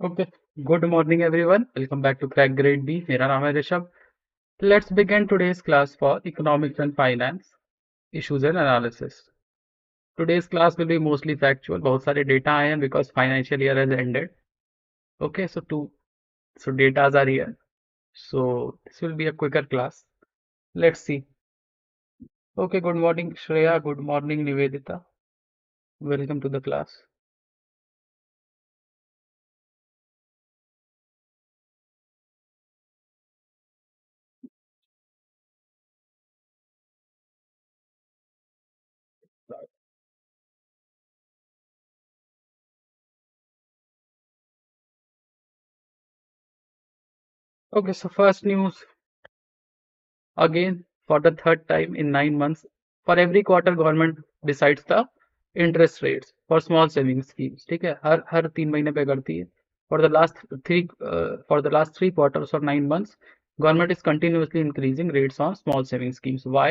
Okay. Good morning, everyone. Welcome back to Crack Grade B. मेरा नाम है Rishabh. Let's begin today's class for Economics and Finance Issues and Analysis. Today's class will be mostly factual. बहुत सारे data आए हैं because financial year has ended. Okay, so datas are here. So this will be a quicker class. Let's see. Okay, good morning, Shreya. Good morning, Nivedita. Welcome to the class. Okay, so first news. Again, for the third time in 9 months, for every quarter, government decides the interest rates for small savings schemes. ठीक है, हर 3 महीने पे करती है. For the last three quarters or 9 months, government is continuously increasing rates on small savings schemes. Why?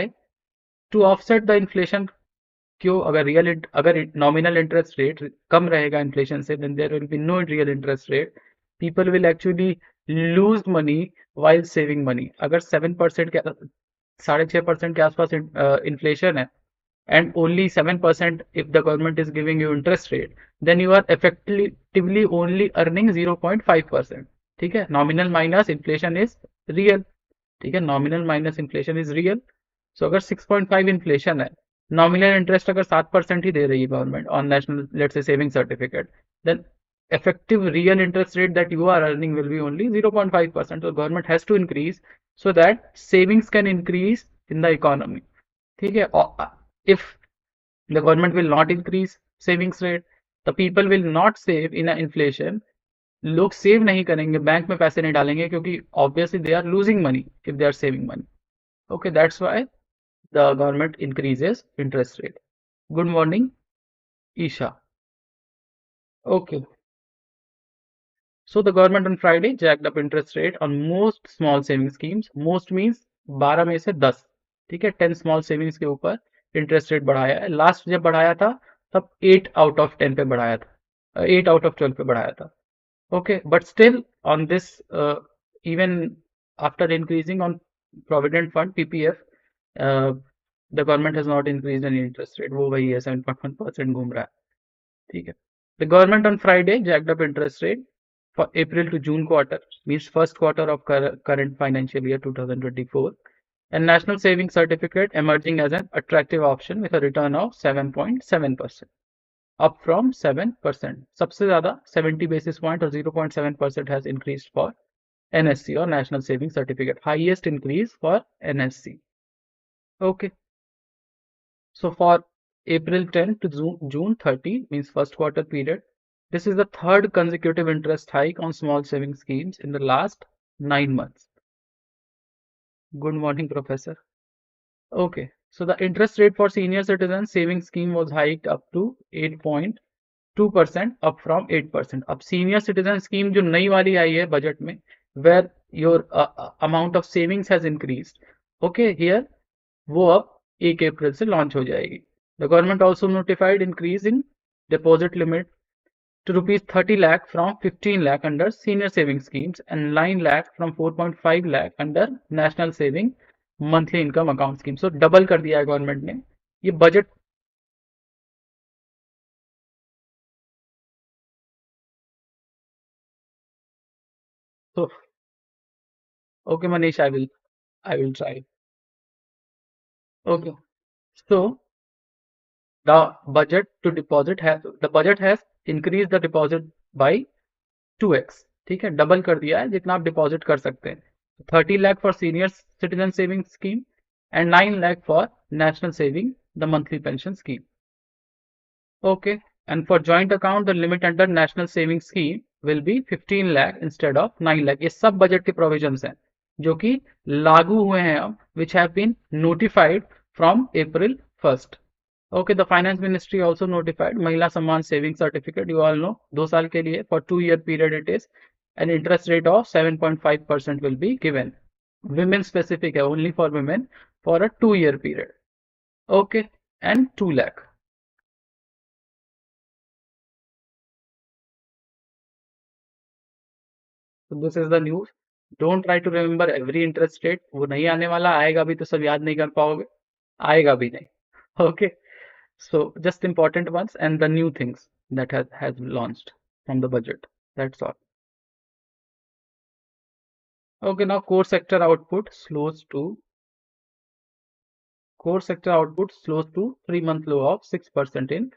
To offset the inflation. क्यों? अगर nominal interest rate कम रहेगा inflation से, then there will be no real interest rate. People will actually lose money while saving money. अगर 7% के 6.5% के आसपास inflation है and only 7% if the government is giving you interest rate, then you are effectively only earning 0.5%. ठीक है, nominal minus inflation is real. ठीक है, nominal minus inflation is real. So अगर 6.5 इन्फ्लेशन है, नॉमिनल इंटरेस्ट अगर 7% ही दे रही है government on national let's say saving certificate, then effective real interest rate that you are earning will be only 0.5%. So government has to increase so that savings can increase in the economy. ठीक है, if the government will not increase savings rate, the people will not save in an inflation. लोग save नहीं करेंगे, bank में पैसे नहीं डालेंगे, क्योंकि obviously they are losing money if they are saving money. Okay, that's why the government increases interest rate. Good morning, Isha. Okay, so the government on Friday jacked up interest rate on most small saving schemes. Most means 12 में से 10. ठीक है, 10 small savings के ऊपर interest rate बढ़ाया है. Last जब बढ़ाया था तब 8 out of 10 पे बढ़ाया था, 8 out of 12 पे बढ़ाया था. Okay, but still on this, even after increasing on Provident Fund PPF, uh, the government has not increased any interest rate. वो वही है, 7.1% घूम रहा है. ठीक है. The government on Friday jacked up interest rate for April to June quarter, means first quarter of current financial year 2024, and national savings certificate emerging as an attractive option with a return of 7.7%, up from 7%. सबसे ज़्यादा 70 basis point or 0.7% has increased for NSC or National Savings Certificate. Highest increase for NSC. Okay. So for April 10 to June 30, means first quarter period, this is the third consecutive interest hike on small savings schemes in the last 9 months. Good morning, Professor. Okay, so the interest rate for senior citizen savings scheme was hiked up to 8.2%, up from 8%. अब senior citizen scheme जो नई वाली आई है budget में, where your amount of savings has increased. Okay, here वो अब 1 अप्रैल से launch हो जाएगी. The government also notified increase in deposit limit to rupees 30 lakh from 15 lakh under senior saving schemes and 9 lakh from 4.5 lakh under national saving monthly income account scheme. So double कर दिया है government ने. ये budget. तो okay Manish, I will try. Okay, so the budget has increased the deposit by 2x. ठीक है, double कर दिया है जितना आप डिपॉजिट कर सकते हैं. 30 lakh for senior citizen saving scheme and 9 lakh for national saving the monthly pension scheme. Okay, and for joint account the limit under national saving scheme will be 15 lakh instead of 9 lakh. ये सब budget के provisions हैं जो कि लागू हुए हैं अब, which have been notified from April 1st. Okay, the finance ministry also notified Mahila Samman saving certificate. You all know 2 साल के लिए for 2-year period it is. An interest rate of 7.5% will be given. Women specific है, only for women for a 2-year period. Okay, and 2 lakh. So this is the news. Don't try to remember every interest rate. वो नहीं आने वाला, आएगा भी तो सब याद नहीं कर पाओगे, आएगा भी नहीं. Okay. So just important ones and the new things that has launched from the budget. That's all. Okay, now core sector output slows to 3-month low of 6% in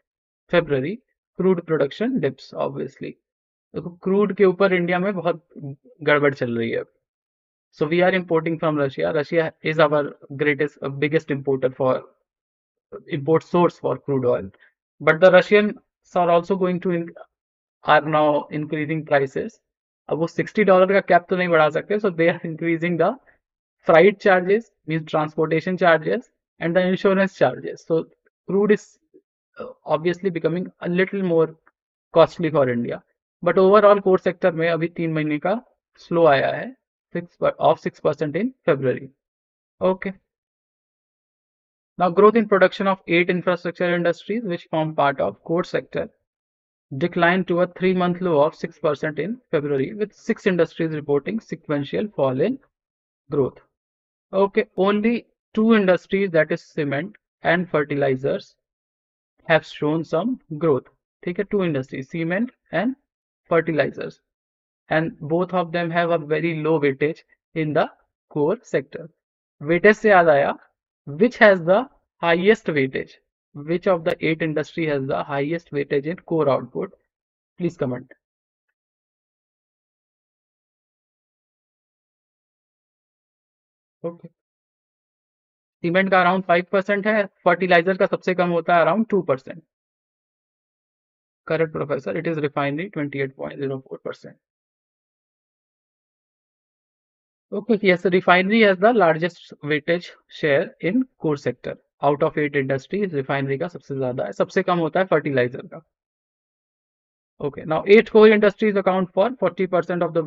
February. Crude production dips obviously. देखो crude के ऊपर India में बहुत गड़बड़ चल रही है. So we are importing from Russia. Russia is our biggest import source for crude oil. But the Russians are also are now increasing prices. अब वो $60 का कैप तो नहीं बढ़ा सकते. So they are increasing the freight charges, means transportation charges, and the insurance charges. So crude is obviously becoming a little more costly for India. But overall core sector में अभी 3 महीने का slow आया है, 6% in February. Okay. Now growth in production of 8 infrastructure industries which form part of core sector declined to a 3-month low of 6% in February, with 6 industries reporting sequential fall in growth. Okay, only 2 industries, that is cement and fertilizers, have shown some growth. ठीक है, 2 industries, cement and fertilizers, and both of them have a very low weightage in the core sector. Weightage से याद आया, which has the highest weightage? Which of the 8 industry has the highest weightage in core output? Please comment. Okay. Cement का around 5% है, fertiliser का सबसे कम होता है around 2%. Correct, professor. It is refinery 28.04%. Okay, yes, refinery has the largest weightage share in core sector. Out of 8 industries, refinery का सबसे ज्यादा है, सबसे कम होता है fertilizer का. Okay, now 8 core industries account for 40% of the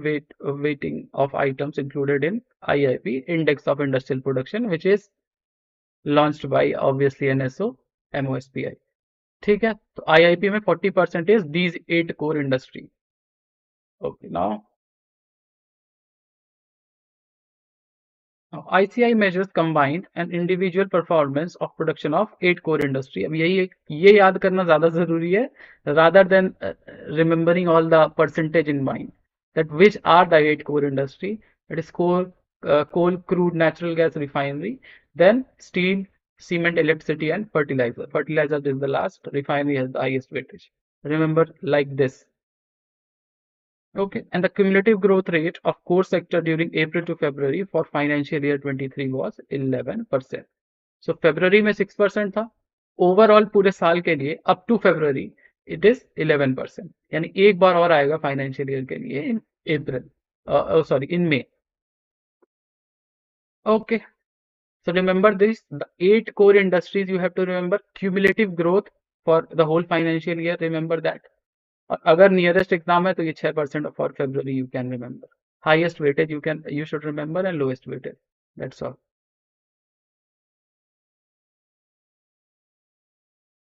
weighting of items included in IIP, Index of Industrial Production, which is launched by obviously NSO, MOSPI. ठीक है, तो IIP में 40% is these 8 core industry. Okay, now ICI measures combined and individual performance of production of 8 core industry. अब ये याद करना ज़्यादा ज़रूरी है rather than remembering all the percentage in mind, that which are the 8 core industry. It is coal, crude, natural gas, refinery, then steel, cement, electricity, and fertilizer. Fertilizer is the last. Refinery has the highest weightage. Remember like this. Okay, and the cumulative growth rate of core sector during April to February for financial year 23 was 11%. So February में 6% था. Overall पूरे साल के लिए up to February it is 11%. यानी एक बार और आएगा financial year के लिए in April. In May. Okay. So remember this, the 8 core industries you have to remember, cumulative growth for the whole financial year. Remember that. और अगर nearest exam है तो ये 6% for February you can remember. Highest weightage you should remember, and lowest weightage. That's all.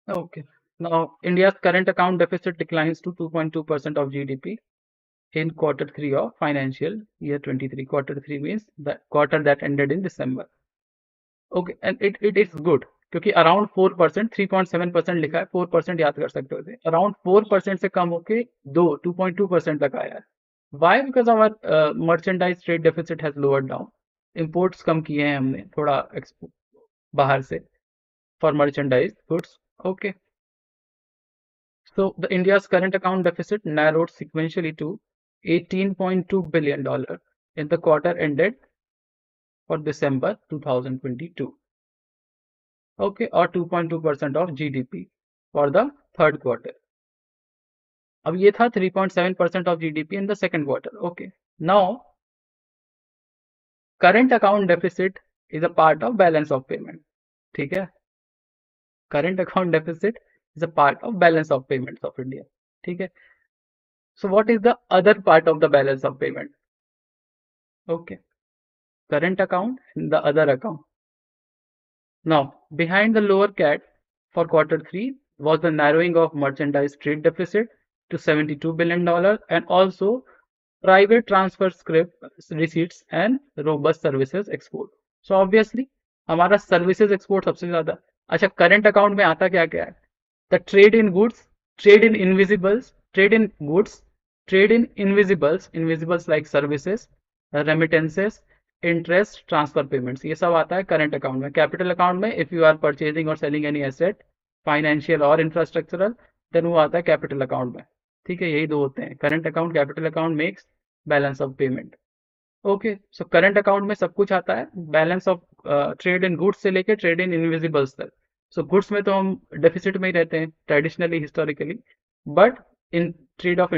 Okay. Now India's current account deficit declines to 2.2% of GDP in Q3 of financial year 23. Q3 means the quarter that ended in December. Okay, and it is good क्योंकि around 4%, 3.7% लिखा है, 4% याद कर सकते हो. Around 4% से कम होके 2.2% तक आया है. Why? Because our merchandise trade deficit has lowered down. Imports कम किए हैं हमने थोड़ा बाहर से for merchandise goods. Okay. So the India's current account deficit narrowed sequentially to $18.2 billion in the quarter ended for December 2022. Okay, or 2.2% of GDP for the third quarter. अब ये था 3.7% of GDP in the second quarter. Okay, now current account deficit is a part of balance of payment. ठीक है, current account deficit is a part of balance of payments of India. ठीक है, so what is the other part of the balance of payment? Okay, current account and the other account. Now behind the lower CAT for Q3 was the narrowing of merchandise trade deficit to $72 billion, and also private transfer script receipts and robust services export. So obviously हमारा services export सबसे ज्यादा। अच्छा, current account में आता क्या क्या है? The trade in goods, trade in invisibles, trade in goods, trade in invisibles, invisibles like services, remittances, interest, transfer payments, ये सब आता है करंट अकाउंट में। कैपिटल अकाउंट में इफ यू आर परचेजिंग और सेलिंग एनी एसेट, फाइनेंशियल और infrastructural, then वो आता है कैपिटल अकाउंट में। ठीक है, यही दो होते हैं, current account, capital account makes balance of payment. Okay, so current account में सब कुछ आता है, balance of trade in goods से लेके ट्रेड इन इनविजिबल्स तक। सो गुड्स में तो हम डेफिसिट में ही रहते हैं traditionally, historically, but in trade off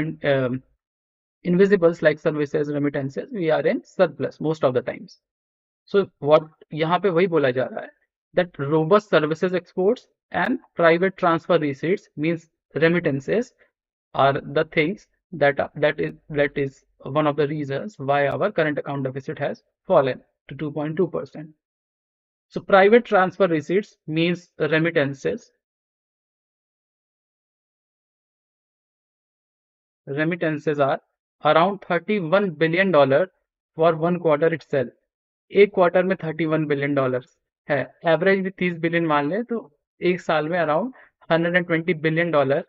invisibles like services, remittances, we are in surplus most of the times. So what यहाँ पे वही बोला जा रहा है that robust services exports and private transfer receipts means remittances are the things that is one of the reasons why our current account deficit has fallen to 2.2%. So private transfer receipts means remittances. Remittances are around $31 billion for one quarter itself. एक quarter में $31 billion है, average भी 30 billion मान ले तो एक साल में अराउंड $120 बिलियन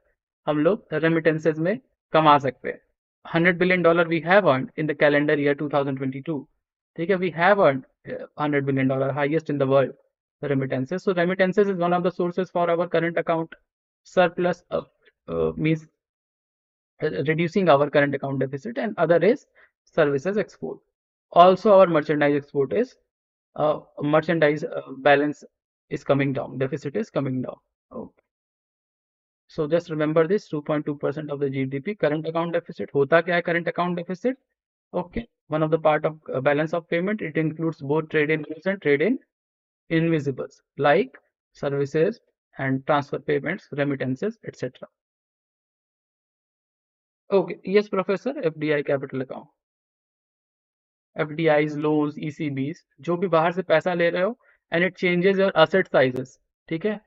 हम लोग रेमिटेंसेज में कमा सकते हैं। $100 billion we have earned in the calendar year 2022। ठीक है, we have earned $100 billion, highest in the world remittances. So remittances is one of the sources for our current account surplus, means reducing our current account deficit, and other is services export. Also our merchandise export is merchandise balance is coming down, deficit is coming down. Okay. So just remember this, 2.2% of the GDP current account deficit. होता क्या है current account deficit? Okay, one of the part of balance of payment, it includes both trade in goods and trade in invisibles like services and transfer payments, remittances, etc. Okay, yes professor, FDI capital account, FDIs, loans, ECBs, जो भी बाहर से पैसा ले रहे हो, and it changes your asset sizes, ठीक है,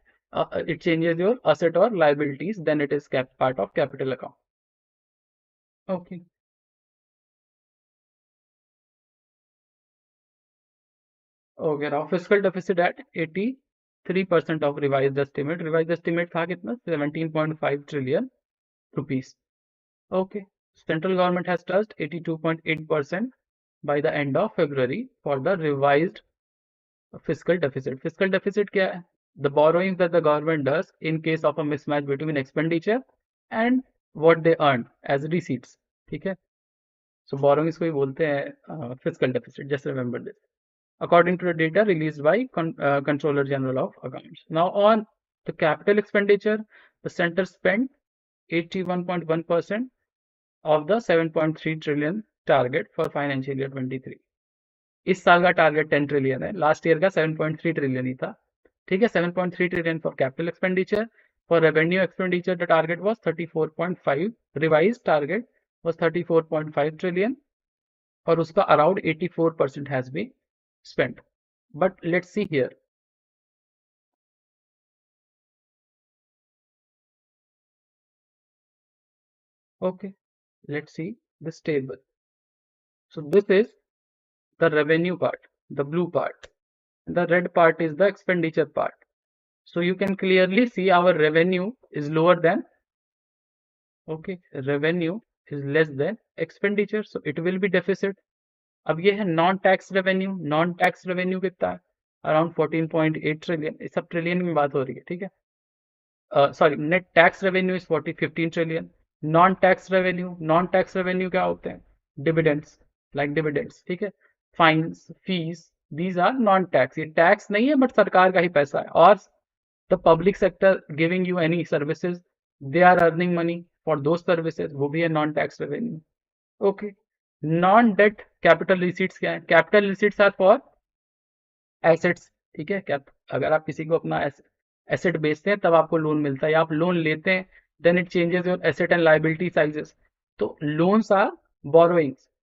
it changes your asset or liabilities, then it is part of capital account. Okay. Okay, now fiscal deficit at 83% of revised estimate. Revised estimate था कितना? 17.5 trillion rupees. Okay, central government has touched 82.8% by the end of February for the revised fiscal deficit. Fiscal deficit क्या है? The borrowings that the government does in case of a mismatch between expenditure and what they earn as receipts. ठीक है, so borrowings को ही बोलते हैं fiscal deficit. Just remember this. According to the data released by Controller General of Accounts. Now on the capital expenditure, the center spent 81.1% of the 7.3 trillion target for financial year 23. इस साल का target 10 trillion है, last year का 7.3 trillion ही था। ठीक है, 7.3 trillion for capital expenditure. For revenue expenditure the target was 34.5, revised target was 34.5 trillion, और उसका around 84% has been spent. But let's see here. Okay, let's see this table. So this is the revenue part, the blue part. The red part is the expenditure part. So you can clearly see our revenue is lower than, okay, revenue is less than expenditure, so it will be deficit. अब ये है non tax revenue, non tax revenue कितना है? Around 14.8 trillion, इस सब trillion में बात हो रही है, ठीक है। Sorry, net tax revenue is 15 trillion. Non tax revenue क्या होते हैं? डिविडेंड्स, लाइक डिविडेंड्स, ठीक है, fines, fees, these are non tax. ये टैक्स नहीं है बट सरकार का ही पैसा है। और the public sector giving you any services, they are earning money for those services, वो भी है non tax revenue. Okay, non debt capital receipts क्या है? Capital receipts are for assets, ठीक है। क्या अगर आप किसी को अपना एसेट बेचते हैं तब आपको लोन मिलता है, या आप लोन लेते हैं, then it changes your asset and liability sizes. तो loans are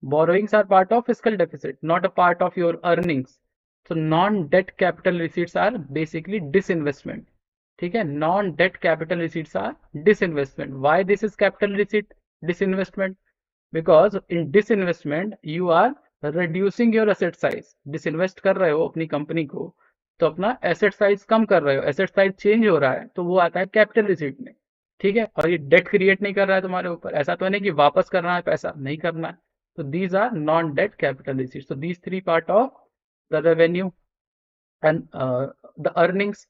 borrowings are part of fiscal deficit, not a part of your earnings. So non debt capital receipts are basically disinvestment, ठीक है। non debt capital receipts are disinvestment. Why this is capital receipt disinvestment? Because in disinvestment you are reducing your asset size. Disinvest कर रहे हो अपनी company को तो अपना asset size कम कर रहे हो, एसेट साइज चेंज हो रहा है तो वो आता है कैपिटल रिसीट में। ठीक है, और ये डेट क्रिएट नहीं कर रहा है तुम्हारे ऊपर, ऐसा तो नहीं कि वापस करना है पैसा, नहीं करना है। तो these are non debt capital receipt. So these three part of the revenue and the earnings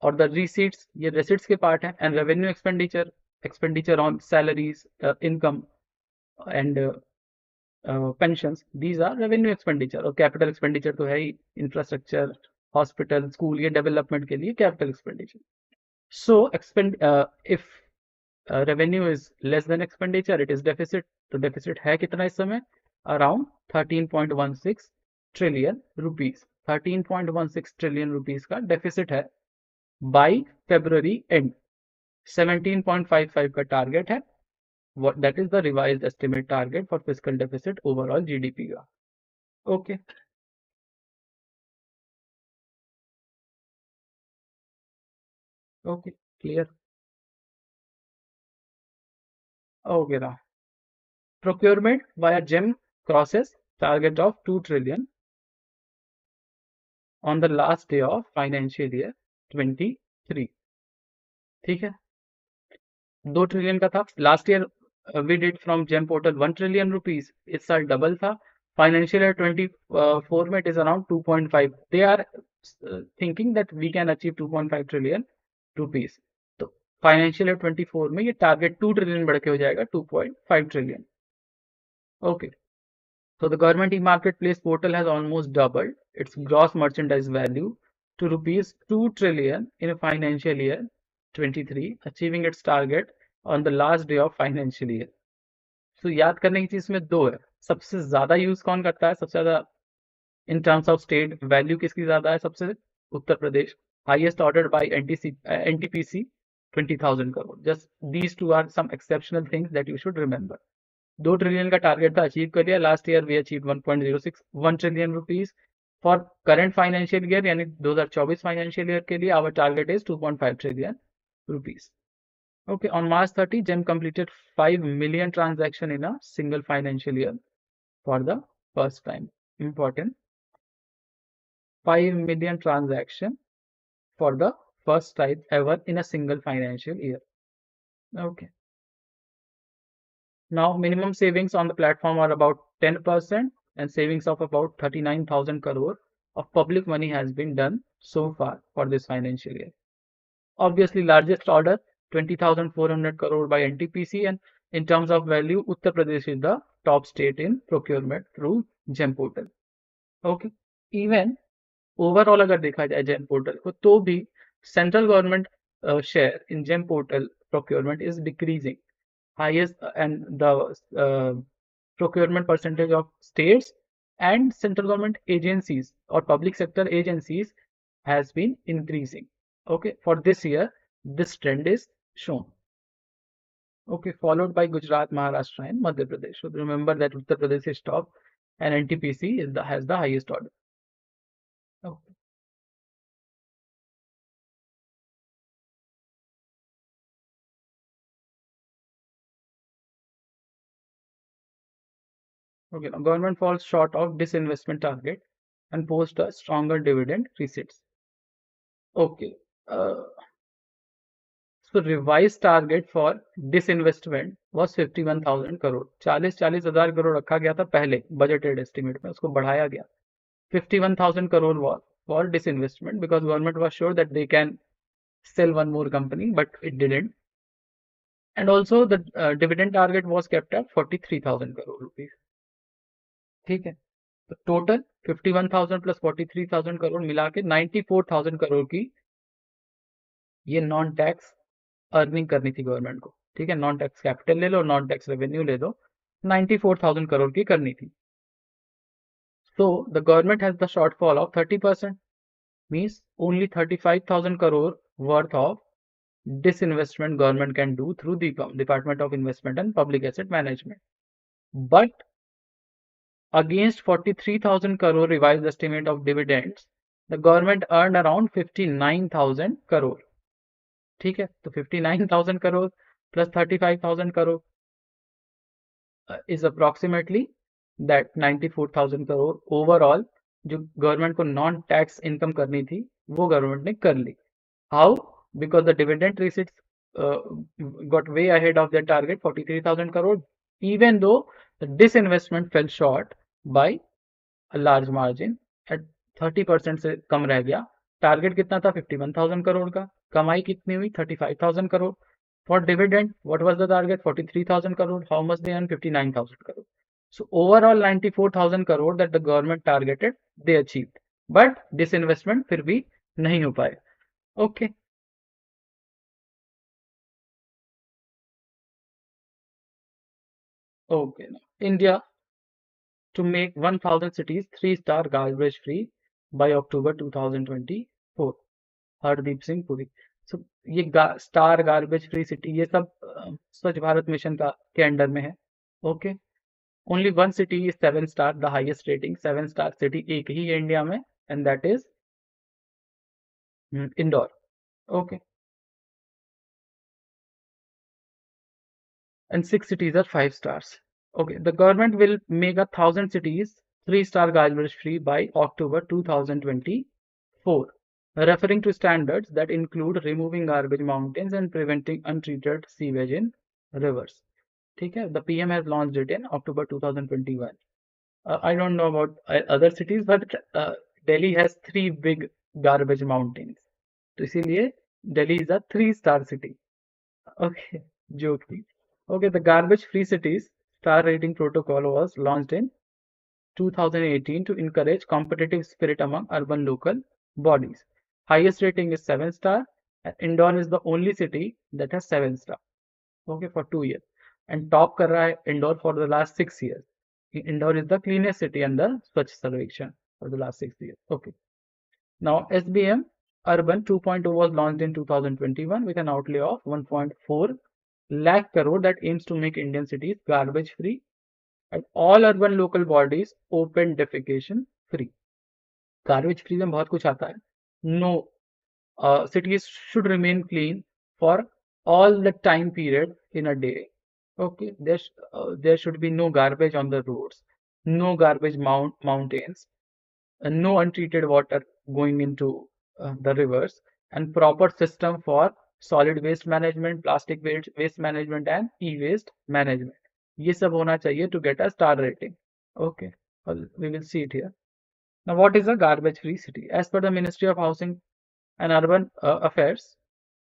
और द रिसीट्स, ये रिसीट्स के पार्ट है। And revenue expenditure, expenditure on salaries, income and pensions, these are revenue expenditure. और capital expenditure तो है ही, infrastructure, hospital, school, ये development के लिए capital expenditure. So expend if revenue is less than expenditure, it is deficit. तो deficit है कितना इस समय? Around 13.16 trillion rupees. 13.16 trillion rupees का डेफिसिट है बाई फेब्रुअरी एंड। 17.55 का टारगेट है। That is the revised estimate target for fiscal deficit overall GDP का। Okay, okay, clear. Okay, now procurement via GEM crosses target of 2 trillion on the last day of financial year 23। ठीक है, 2 trillion का था last year. We did from GeM portal 1 trillion rupees, इस साल double था। Financial year 24 में it is around 2.5। They are thinking that we can achieve 2.5 trillion rupees. तो financial year 24 में ये टारगेट 2 ट्रिलियन बढ़ के हो जाएगा 2.5 trillion. Okay, so the government e-marketplace portal has almost doubled its gross merchandise value to rupees 2 trillion in financial year 23, achieving its target on the last day of financial year। so याद करने की चीज इसमें दो है। सबसे ज्यादा use कौन करता है? सबसे ज्यादा in terms of state value किसकी ज्यादा है? सबसे Uttar Pradesh, highest ordered by NTPC 20,000 crore. Just these two are some exceptional things that you should remember. 2 trillion का टारगेट था, अचीव कर लिया। Last year we achieve 1.061 trillion rupees for current financial year, यानी 2024 financial year के लिए our target is 2.5 trillion rupees. Okay, on March 30, GEM completed 5 million transaction in a single financial year for the first time. Important. 5 million transaction for the first time ever in a single financial year. Okay. Now, minimum savings on the platform are about 10% and savings of about 39,000 crore of public money has been done so far for this financial year. Obviously, largest order 20,400 crore by NTPC, and in terms of value, Uttar Pradesh is the top state in procurement through GEM portal. Okay, even overall अगर देखा जाए GEM portal को तो भी central government share in GEM portal procurement is decreasing. Highest and the procurement percentage of states and central government agencies or public sector agencies has been increasing. Okay, for this year this trend is shown. Okay, followed by Gujarat, Maharashtra and Madhya Pradesh. So remember that Uttar Pradesh is top and NTPC has the highest order. Okay. Okay, now government falls short of disinvestment target and post a stronger dividend receipts. Okay, so revised target for disinvestment was 51,000 crore. 40,000 crore रखा गया था पहले budgeted estimate में, उसको बढ़ाया गया 51,000 crore was for disinvestment because government was sure that they can sell one more company, but it didn't. And also the dividend target was kept at 43,000 crore rupees। ठीक है, तो टोटल 51,000 प्लस 43,000 करोड़ मिला के 94,000 करोड़ की ये नॉन टैक्स अर्निंग करनी थी government को। ठीक है, नॉन टैक्स कैपिटल ले लो, नॉन टैक्स रेवेन्यू ले लो, 94,000 करोड़ की करनी थी। So the government has the shortfall of 30%, means only 35,000 crore worth of disinvestment government can do through the Department of Investment and Public Asset Management. But against 43,000 crore revised estimate of dividends, the government earned around 59,000 crore। ठीक है, तो 59,000 crore plus 35,000 crore, is approximately that 94,000 crore overall जो government को non tax income करनी थी वो government ने कर ली. How? Because the dividend receipts got way ahead of their target 43,000 crore, even though the disinvestment fell short by a large margin at 30% से कम रह गया. टारगेट कितना था 51,000 करोड़ का, कमाई कितनी हुई 35,000 crore. For dividend, what was the target 43,000 crore? How much they earned 59,000 crore. So overall 94,000 crore that the government targeted they achieved, but disinvestment फिर भी नहीं हो पाए. Okay. Okay. Now, India to make 1,000 cities 3-star garbage free by October 2024. Hardeep Singh Puri. So ये star garbage free city ये सब स्वच्छ Bharat mission का के अंडर में है. Okay. Only one city is 7-star, the highest rating 7-star city एक ही है इंडिया में, and that is Indore. Okay. And 6 cities are 5 stars. Okay, the government will make 1,000 cities 3-star garbage free by October 2024, referring to standards that include removing garbage mountains and preventing untreated sewage in rivers. Okay, the PM has launched it in October 2021. I don't know about other cities, but Delhi has 3 big garbage mountains. तो इसीलिए Delhi is a 3-star city. Okay, joke. Okay, the garbage free cities star rating protocol was launched in 2018 to encourage competitive spirit among urban local bodies. Highest rating is 7-star, and Indore is the only city that has 7-star. Okay, for 2 years. And top कर रहा है Indore for the last 6 years. Indore is the cleanest city under Swachh Sarvekshan for the last 6 years. Okay. Now SBM Urban 2.0 was launched in 2021 with an outlay of 1.4 lakh crore that aims to make Indian cities garbage free and all urban local bodies open defecation free. Garbage free में बहुत कुछ आता है. No, cities should remain clean for all the time period in a day. Okay, there should be no garbage on the roads, no garbage mountains, and no untreated water going into the rivers, and proper system for solid waste management, plastic waste management, and e-waste management. ये सब होना चाहिए to get a star rating. Okay, well, we will see it here. Now, what is a garbage-free city? As per the Ministry of Housing and Urban Affairs,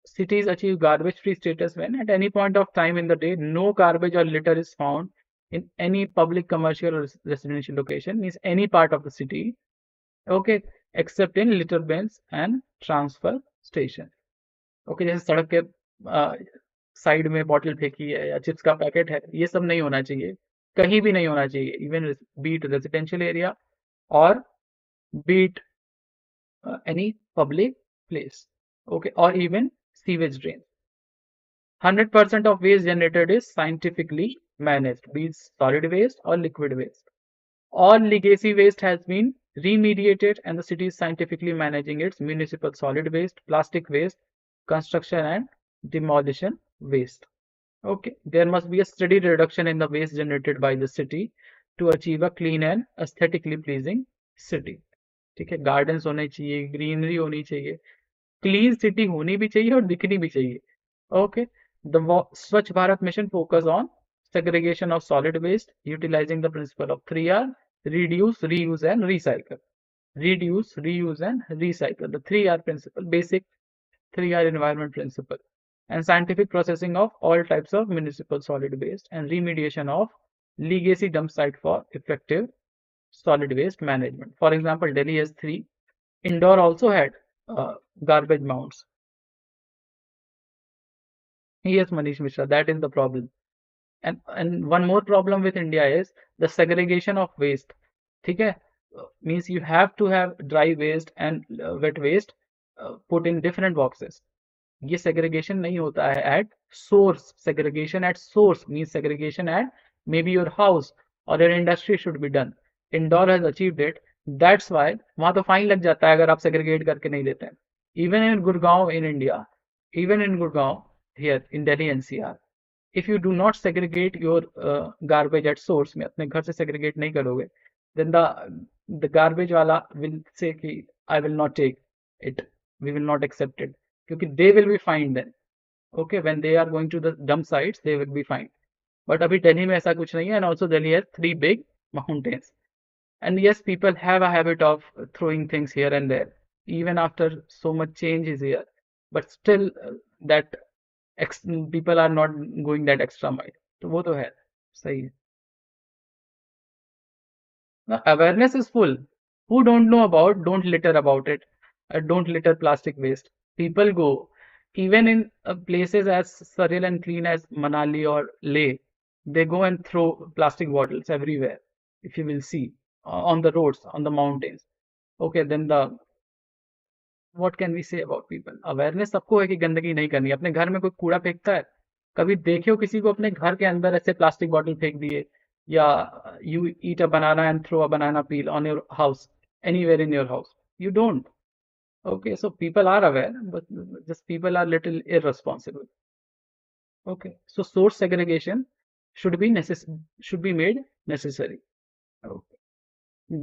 cities achieve garbage-free status when at any point of time in the day, no garbage or litter is found in any public, commercial, or residential location, means any part of the city, okay, except in litter bins and transfer station. Okay, जैसे सड़क के side में bottle फेंकी है या chips का packet है, ये सब नहीं होना चाहिए, कहीं भी नहीं होना चाहिए, इवन बीट रेजिडेंशियल एरिया और beat any public place. Okay, और even sewage drain. 100% of waste generated is scientifically managed, be it solid waste or liquid waste. All legacy waste has been remediated and the city is scientifically managing its municipal solid waste, plastic waste, construction and demolition waste. Okay, there must be a steady reduction in the waste generated by the city to achieve a clean and aesthetically pleasing city. ठीक है, gardens होने चाहिए, greenery होनी चाहिए, clean city होनी भी चाहिए और दिखनी भी चाहिए. Okay, the Swachh Bharat mission focus on segregation of solid waste, utilizing the principle of 3R: reduce, reuse, and recycle. Reduce, reuse, and recycle. The 3R principle, basic 3R environment principle, and scientific processing of all types of municipal solid waste and remediation of legacy dump site for effective solid waste management. For example, Delhi has 3. Indore also had garbage mounds. Yes, Manish Mishra, that is the problem. And one more problem with India is the segregation of waste. ठीक है, means you have to have dry waste and wet waste put in different boxes. ये segregation नहीं होता है at source. Segregation at source means segregation at maybe your house or your industry should be done. Indore has achieved it. That's why वहाँ तो fine लग जाता है अगर आप segregate करके नहीं देते हैं. Even in Gurgaon in India, even in Gurgaon here in Delhi NCR, if you do not segregate your garbage at source, में अपने घर से segregate नहीं करोगे, then the garbage वाला will say कि I will not take it, we will not accept it, क्योंकि they will be fined then. Okay, when they are going to the dump sites, they will be fined. But अभी दिल्ली में ऐसा कुछ नहीं है, and also Delhi has 3 big mountains. And yes, people have a habit of throwing things here and there, even after so much change is here. But still, that people are not going that extra mile. तो वो तो है, सही है. Now, awareness is full. Who don't know about, don't litter about it. Don't litter plastic waste. People go, even in places as surreal and clean as Manali or Leh, they go and throw plastic bottles everywhere. If you will see on the roads, on the mountains. Okay, then what can we say about people? Awareness सबको है कि गंदगी नहीं करनी. अपने घर में कोई कूड़ा फेंकता है, कभी देखे हो किसी को अपने घर के अंदर ऐसे प्लास्टिक बॉटल फेंक दिए, या you eat a banana and throw a banana peel on your house, anywhere in your house? You don't. Okay, so people are aware, but just people are little irresponsible. Okay, so source segregation should be made necessary. Okay,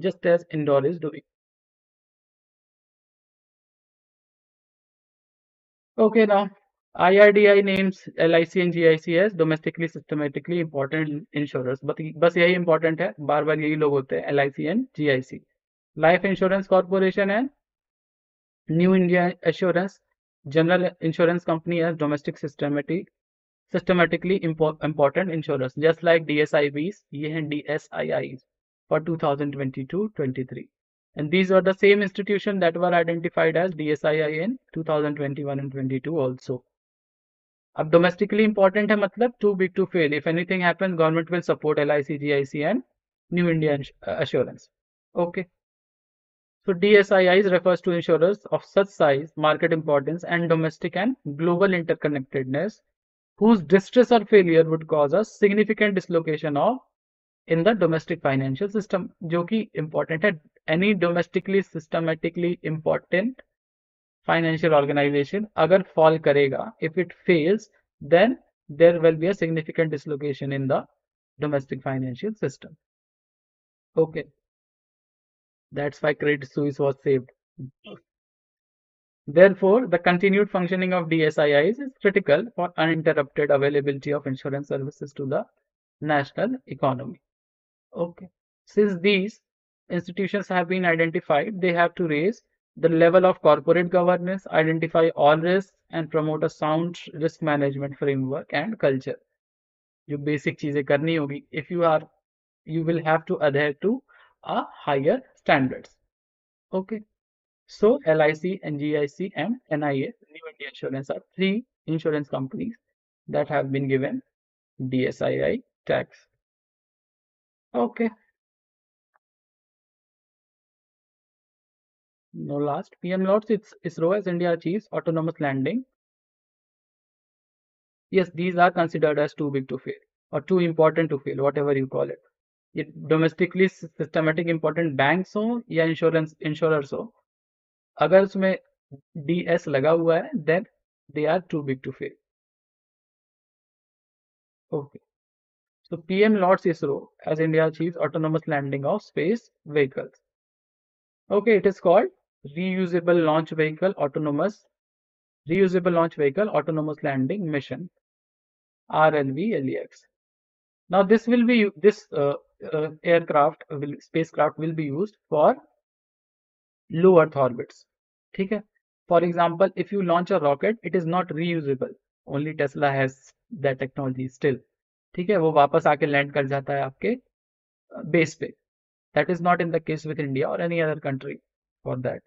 just as Indore is doing. Okay, now IRDI names LIC and GIC as domestically systematically important insurers. बस यही important है, बार बार यही लोग होते हैं, LIC and GIC. Life Insurance Corporation and New India Assurance General Insurance Company as domestic systematically important insurers, just like DSIBs, ये हैं DSIIs for 2022-23. And these are the same institutions that were identified as DSII in 2021 and 22 also. अब domestically important है मतलब too big to fail. If anything happens, government will support LIC, GIC and New India Assurance. Okay. So DSIIs refers to insurers of such size, market importance and domestic and global interconnectedness whose distress or failure would cause a significant dislocation of in the domestic financial system. जो कि important है, any domestically systematically important financial organization अगर fall करेगा, if it fails, then there will be a significant dislocation in the domestic financial system. Okay, that's why Credit Suisse was saved. Therefore, the continued functioning of DSIIs is critical for uninterrupted availability of insurance services to the national economy. Okay, since these institutions have been identified, they have to raise the level of corporate governance, identify all risks, and promote a sound risk management framework and culture. जो basic चीजें करनी होगी, if you will have to adhere to a higher standards. Okay, so LIC, NGIC, and NIA, New India Insurance, are 3 insurance companies that have been given DSII tax. Okay. No last. PM Lords, it's ISRO as India achieves autonomous landing. Yes, these are considered as too big to fail or too important to fail, whatever you call it. ये domestically systematic important banks हो या insurers हो, अगर उसमें DS लगा हुआ है, then they are too big to fail. Okay. So PM Lords ISRO as India achieves autonomous landing of space vehicles. Okay, it is called Reusable Launch Vehicle Autonomous Landing Mission, RLVLEX. Now this spacecraft will be used for low Earth orbits. ठीक है? For example, if you launch a rocket, it is not reusable. Only Tesla has that technology still. ठीक है? वो वापस आके land कर जाता है आपके बेस पे. That is not in the case with India or any other country for that.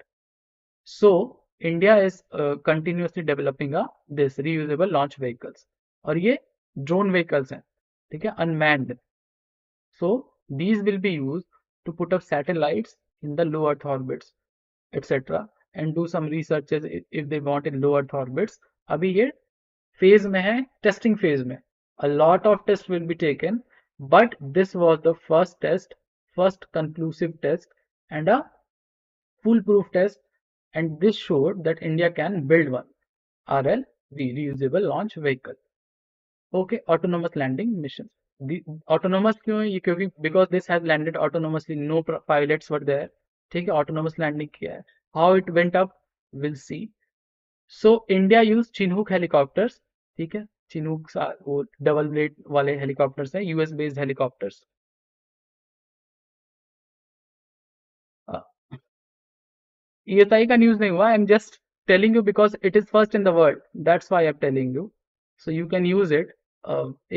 So India is continuously developing this reusable launch vehicles. और ये drone vehicles हैं. ठीक है? Unmanned. So these will be used to put up satellites in the low Earth orbits, etc. and do some researches if they want in low Earth orbits. अभी ये phase में है, testing phase में. A lot of tests will be taken, but this was the first conclusive test and a foolproof test, and this showed that India can build one RLV, reusable launch vehicle. Okay, autonomous landing mission. Autonomous क्यों है ये? क्योंकि because this has landed autonomously, no pilots were there. ठीक है, autonomous landing किया है। How it went up, will see. So India use Chinook helicopters. ठीक है, चिनूक वो डबल ब्लेड वाले हेलीकॉप्टर्स हैं, यूएस बेस्ड हेलीकॉप्टर्स। ईएसआई का न्यूज नहीं हुआ, I am just telling you because it is first in the world, that's why I am telling you. So you can use it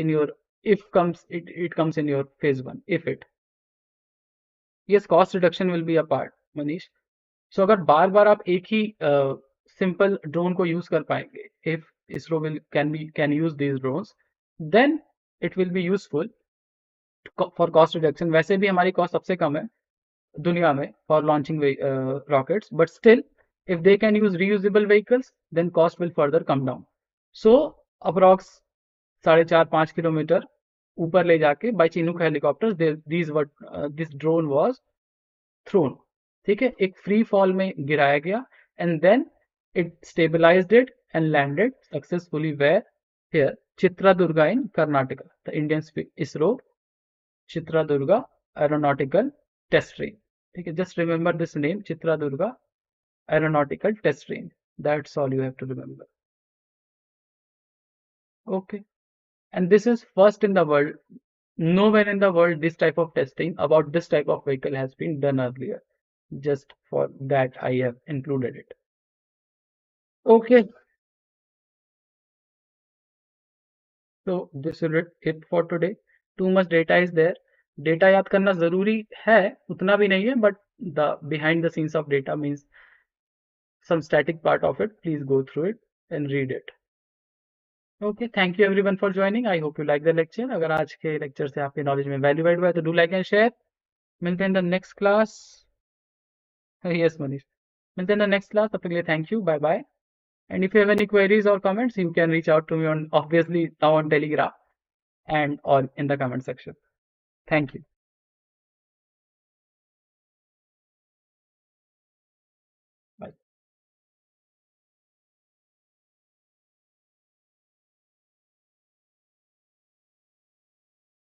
in your, if comes it comes in your phase 1, if it, yes, cost reduction will be a part, Manish. So अगर बार बार आप एक ही simple drone को use कर पाएंगे, if ISRO will can use these drones, then it will be useful for cost reduction. वैसे भी हमारी cost सबसे कम है दुनिया में for launching rockets, but still if they can use reusable vehicles, then cost will further come down. So approx 4.5 kilometre ऊपर ले जाके by Chinook helicopters this drone was thrown. ठीक है, एक फ्री फॉल में गिराया गया and then it stabilised it and landed successfully where, here Chitradurga in Karnataka, the Indian ISRO Chitradurga aeronautical test range. ठीक है, just remember this name, Chitradurga aeronautical test range, that's all you have to remember. Okay, and this is first in the world. Nowhere in the world this type of testing about this type of vehicle has been done earlier. Just for that I have included it. Okay, so this is it for today. Too much data is there. Data याद करना जरूरी है, उतना भी नहीं है, but the behind the scenes of data means some static part of it. Please go through it and read it. Okay, thank you everyone for joining, I hope you like the lecture. अगर आज के lecture से आपके knowledge में value add हुआ है तो do like and share. मिलते हैं in the next class. Yes Manish, मिलते हैं इन द नेक्स्ट क्लास, तब तक के लिए thank you, bye bye. And if you have any queries और comments, you can reach out to me on, obviously now on Telegram and or in the comment section. Thank you.